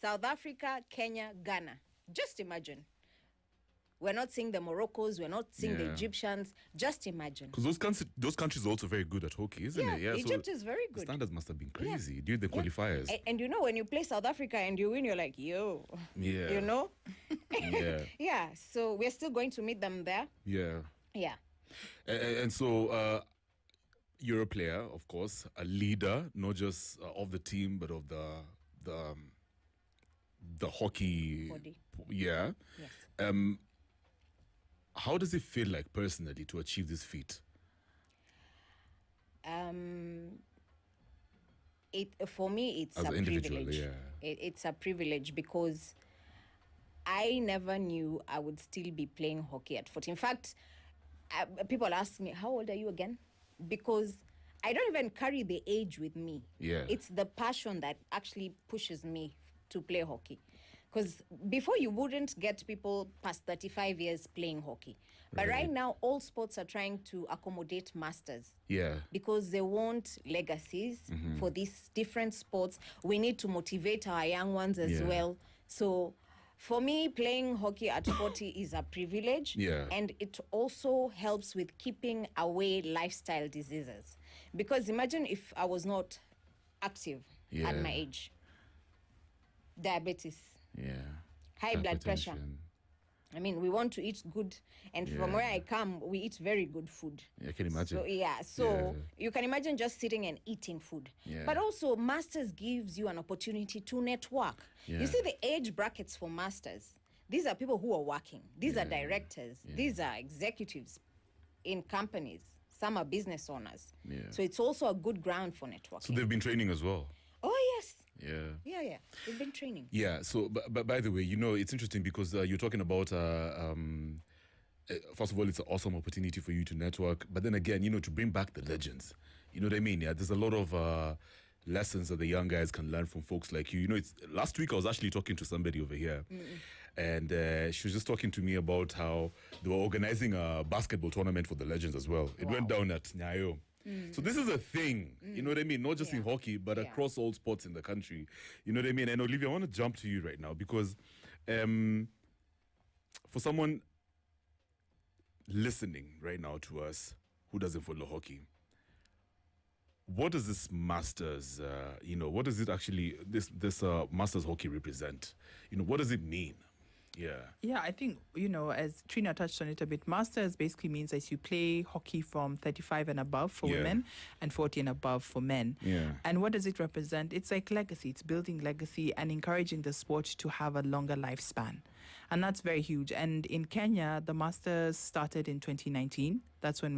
South Africa, Kenya, Ghana. Just imagine. We're not seeing the Moroccos. We're not seeing the Egyptians. Just imagine. Because those countries are also very good at hockey, isn't it? Yeah, Egypt is very good. The standards must have been crazy during the qualifiers. And you know, when you play South Africa and you win, you're like, yo. Yeah. You know? Yeah. Yeah. So we're still going to meet them there. Yeah. Yeah. And so you're a player, of course, a leader, not just of the team, but of the hockey Body. Yeah. Yes. How does it feel like personally to achieve this feat? For me, it's As a an individual, privilege. yeah. It's a privilege because I never knew I would still be playing hockey at 40. In fact, people ask me, how old are you again? Because I don't even carry the age with me. Yeah. It's the passion that actually pushes me to play hockey. Because before, you wouldn't get people past 35 years playing hockey. But right now, all sports are trying to accommodate masters. Yeah. Because they want legacies for these different sports. We need to motivate our young ones as well. So for me, playing hockey at 40 is a privilege. Yeah. And it also helps with keeping away lifestyle diseases. Because imagine if I was not active at my age. Diabetes. Yeah. High blood pressure. I mean, we want to eat good. And from where I come, we eat very good food. Yeah, I can imagine. So you can imagine just sitting and eating food. Yeah. But also, masters gives you an opportunity to network. Yeah. You see the age brackets for masters. These are people who are working. These are directors. These are executives in companies. Some are business owners. Yeah. So it's also a good ground for networking. So they've been training as well? Oh, yes. Yeah. Yeah. We've been training. Yeah. So, but by the way, you know, it's interesting because you're talking about, first of all, it's an awesome opportunity for you to network. But then again, you know, to bring back the legends. You know what I mean? Yeah. There's a lot of lessons that the young guys can learn from folks like you. You know, last week I was actually talking to somebody over here. And she was just talking to me about how they were organizing a basketball tournament for the legends as well. It went down at Nyayo. So this is a thing, you know what I mean? Not just in hockey, but across all sports in the country. You know what I mean? And Olivia, I want to jump to you right now because for someone listening right now to us who doesn't follow hockey, what does this Masters, what does it actually, this Masters hockey represent? You know, what does it mean? Yeah, I think, as Trina touched on it a bit, Masters basically means that you play hockey from 35 and above for women and 40 and above for men. Yeah. And what does it represent? It's like legacy. It's building legacy and encouraging the sport to have a longer lifespan. And that's very huge. And in Kenya, the Masters started in 2019. That's when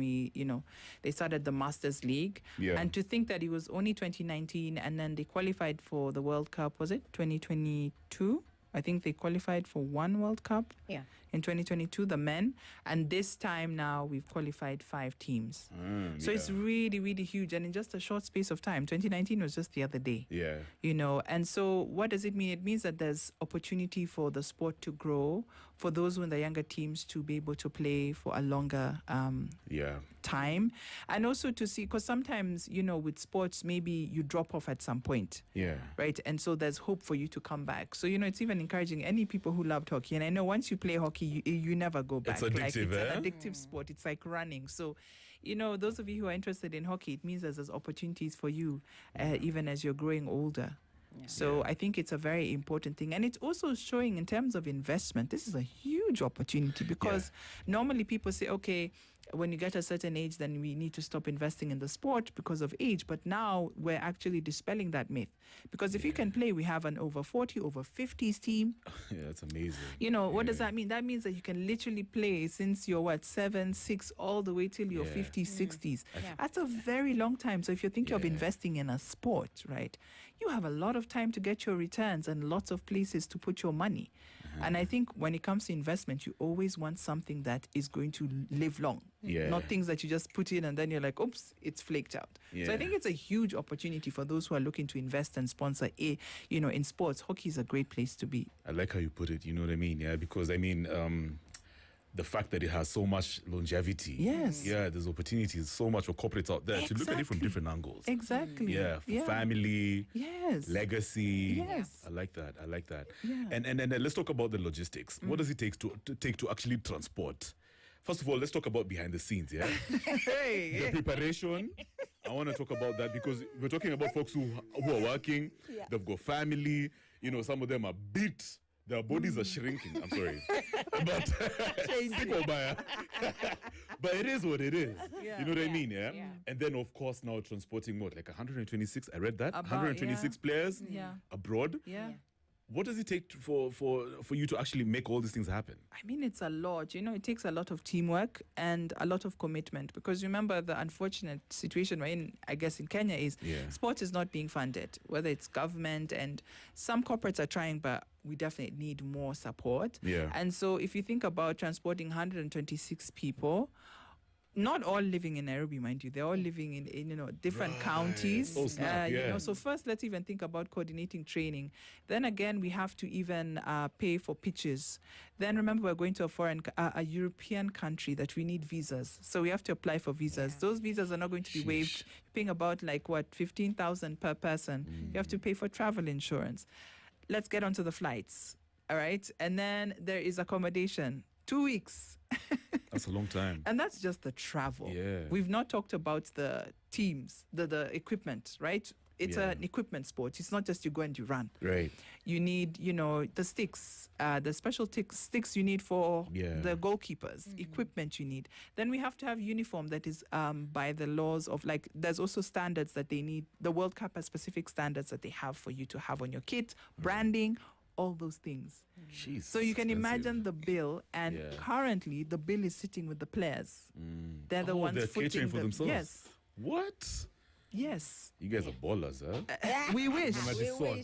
they started the Masters League. Yeah. And to think that it was only 2019 and then they qualified for the World Cup, was it 2022? I think they qualified for one World Cup in 2022, the men. And this time now we've qualified 5 teams. So it's really, really huge. And in just a short space of time, 2019 was just the other day. Yeah. And so what does it mean? It means that there's opportunity for the sport to grow, for those who in the younger teams to be able to play for a longer time. And also to see, because sometimes, with sports, maybe you drop off at some point. Yeah. Right? And so there's hope for you to come back. So, it's even encouraging any people who loved hockey. And I know once you play hockey, you never go back. It's addictive, it's an addictive sport. It's like running. So, those of you who are interested in hockey, it means there's opportunities for you even as you're growing older. Yeah. So I think it's a very important thing. And it's also showing in terms of investment, this is a huge opportunity because normally people say, okay, when you get a certain age, then we need to stop investing in the sport because of age. But now we're actually dispelling that myth. Because if you can play, we have an over 40, over 50s team. Yeah, that's amazing. What does that mean? That means that you can literally play since you're 7, 6, all the way till your 50s, 60s. That's a very long time. So if you're thinking of investing in a sport, right, you have a lot of time to get your returns and lots of places to put your money. And I think when it comes to investment, you always want something that is going to live long. Yeah. Not things that you just put in and then you're like, oops, it's flaked out. Yeah. So I think it's a huge opportunity for those who are looking to invest and sponsor in sports. Hockey is a great place to be. I like how you put it, you know what I mean? Yeah, because I mean, the fact that it has so much longevity. Yes. Yeah, there's opportunities so much for corporates out there to look at it from different angles. Exactly. Yeah, for family, yes, legacy. Yes. I like that. I like that. Yeah. And then let's talk about the logistics. What does it take to actually transport? First of all, let's talk about behind the scenes, yeah? The preparation. I want to talk about that because we're talking about folks who are working, they've got family, you know, some of them are beat. Their bodies are shrinking. I'm sorry. But but it is what it is. You know what I mean? Yeah? And then, of course, now transporting what? Like 126? I read that. 126 players abroad. Yeah. What does it take for you to actually make all these things happen? I mean, it's a lot. You know, it takes a lot of teamwork and a lot of commitment because remember the unfortunate situation we're in, I guess, in Kenya is sport is not being funded, whether it's government and some corporates are trying, but we definitely need more support. Yeah. And so if you think about transporting 126 people, not all living in Nairobi, mind you. They're all living in you know, different counties. Oh, snap, You know, so first, let's even think about coordinating training. Then again, we have to even pay for pitches. Then remember, we're going to a European country that we need visas. So we have to apply for visas. Those visas are not going to be waived. You're paying about 15,000 per person. You have to pay for travel insurance. Let's get onto the flights. All right. And then there is accommodation. 2 weeks. That's a long time. And that's just the travel. Yeah. We've not talked about the teams, the equipment, right? It's an equipment sport. It's not just you go and you run. Right. You need, you know, the sticks, the special sticks you need for the goalkeepers, equipment you need. Then we have to have uniform that is by the laws of, there's also standards that they need. The World Cup has specific standards that they have for you to have on your kit, branding, all those things. Jeez, so you can expensive. imagine the bill, and currently the bill is sitting with the players. They're the ones they're footing catering for themselves. Yes. What? Yes. You guys are ballers, huh? We wish.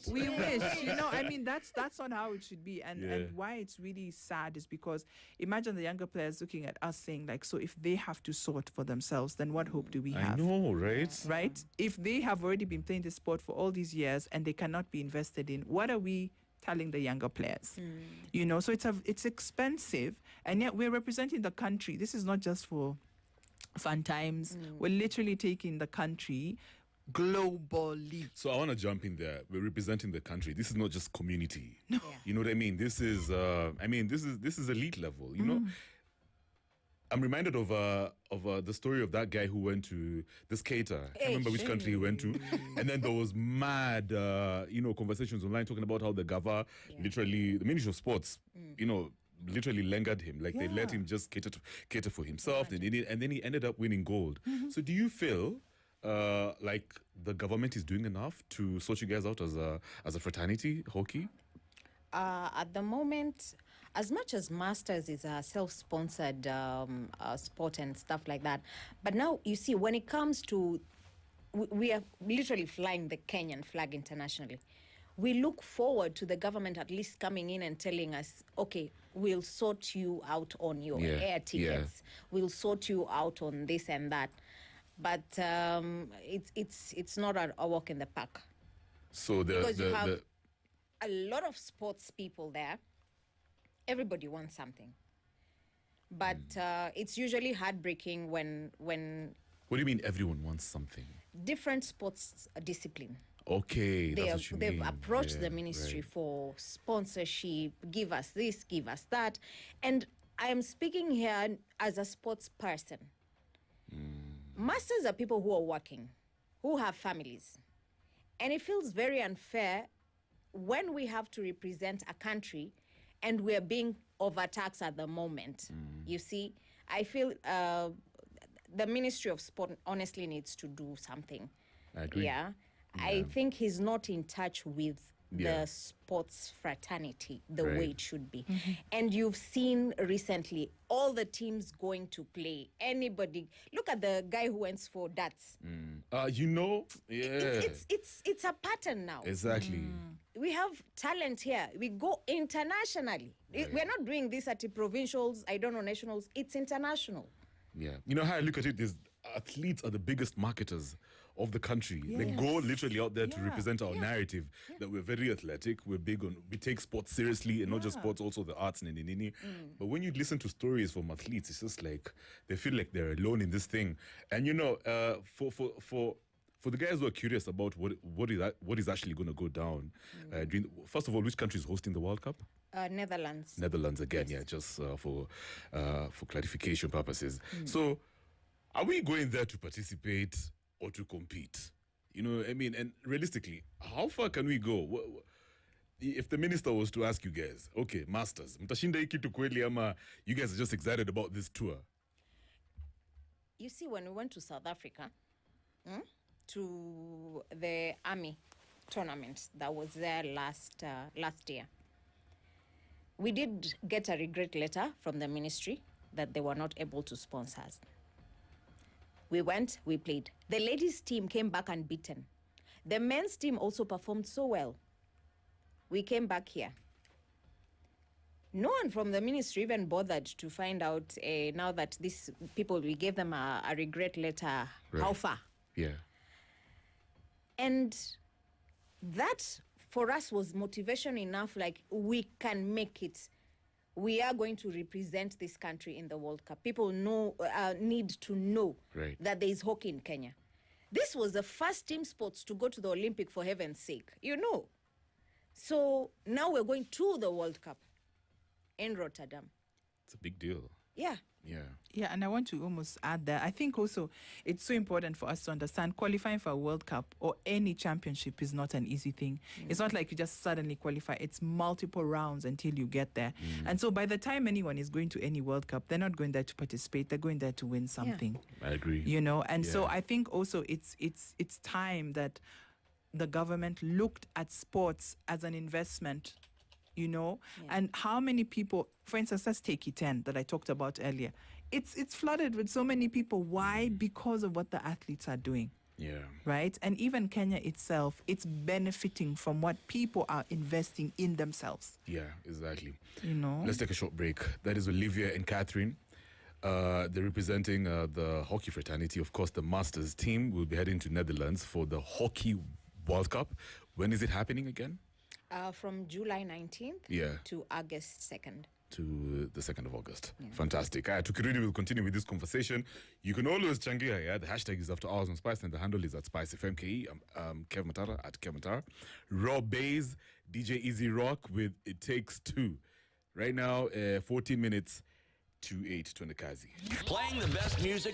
We wish. You know, I mean, that's not how it should be. And why it's really sad is because imagine the younger players looking at us saying, so if they have to sort for themselves, then what hope do we have? I know, right? Right? If they have already been playing this sport for all these years and they cannot be invested in, what are we telling the younger players? You know, so it's expensive, and yet we're representing the country. This is not just for fun times. We're literally taking the country globally. So I want to jump in there. We're representing the country. This is not just community. No. You know what I mean? This is this is elite level, you know? I'm reminded of the story of that guy who went to the skater. I can't remember which country he went to. And then there was mad, conversations online talking about how the Gava, literally, the Ministry of Sports, literally lingered him. They let him just cater for himself. And then he ended up winning gold. So do you feel like the government is doing enough to sort you guys out as a fraternity, hockey? At the moment, as much as Masters is a self-sponsored sport and stuff like that, but now you see when it comes to, we are literally flying the Kenyan flag internationally. We look forward to the government at least coming in and telling us, okay, we'll sort you out on your air tickets. We'll sort you out on this and that. But it's not a walk in the park. So because you have a lot of sports people there. Everybody wants something. But it's usually heartbreaking when... What do you mean everyone wants something? Different sports discipline. Okay, that's what you mean. They've approached the ministry for sponsorship, give us this, give us that. And I am speaking here as a sports person. Masters are people who are working, who have families. And it feels very unfair when we have to represent a country and we're being overtaxed at the moment. You see, I feel the Ministry of Sport honestly needs to do something. I agree. I think he's not in touch with the sports fraternity the way it should be. And you've seen recently all the teams going to play. Anybody, look at the guy who went for darts. It's a pattern now. Exactly. We have talent here. We go internationally. We're not doing this at the provincials, I don't know, nationals. It's international. Yeah. You know how I look at it is athletes are the biggest marketers of the country. They go literally out there to represent our narrative that we're very athletic, we take sports seriously, and not just sports, also the arts. But when you listen to stories from athletes, it's just like they feel like they're alone in this thing. And for the guys who are curious about what is actually going to go down, first of all, which country is hosting the World Cup? Netherlands. Netherlands again, just for clarification purposes. So, are we going there to participate or to compete? And realistically, how far can we go? If the minister was to ask you guys, okay, masters, mtashinda hii kitu kweli ama you guys are just excited about this tour? You see, when we went to South Africa, to the army tournament that was there last year, we did get a regret letter from the ministry that they were not able to sponsor us. We went, we played. The ladies' team came back unbeaten. The men's team also performed so well. We came back here. No one from the ministry even bothered to find out now that these people, we gave them a regret letter, how far? Yeah. And that for us was motivation enough, like we can make it. We are going to represent this country in the World Cup. People need to know that there is hockey in Kenya. This was the first team sports to go to the Olympic, for heaven's sake, So now we're going to the World Cup in Rotterdam. It's a big deal. Yeah. Yeah, and I want to almost add that I think also it's so important for us to understand qualifying for a World Cup or any championship is not an easy thing. It's not like you just suddenly qualify. It's multiple rounds until you get there. And so by the time anyone is going to any World Cup, they're not going there to participate. They're going there to win something. I agree. And so I think also it's time that the government looked at sports as an investment. And how many people, for instance, let's take E10 that I talked about earlier. It's flooded with so many people. Why? Because of what the athletes are doing. Yeah. Right? And even Kenya itself, it's benefiting from what people are investing in themselves. Yeah, exactly. Let's take a short break. That is Olivia and Catherine. They're representing the hockey fraternity. Of course, the Masters team will be heading to Netherlands for the Hockey World Cup. When is it happening again? From July 19th to August 2nd. To the 2nd of August. Fantastic. Tukirudi will continue with this conversation. You can always changia. The hashtag is After Hours on Spice and the handle is at SpiceFM. Kev Matara at Kev Matara. Rob Bays, DJ Easy Rock with It Takes Two. Right now, 14 minutes to 8 to Ndakazi. Playing the best music from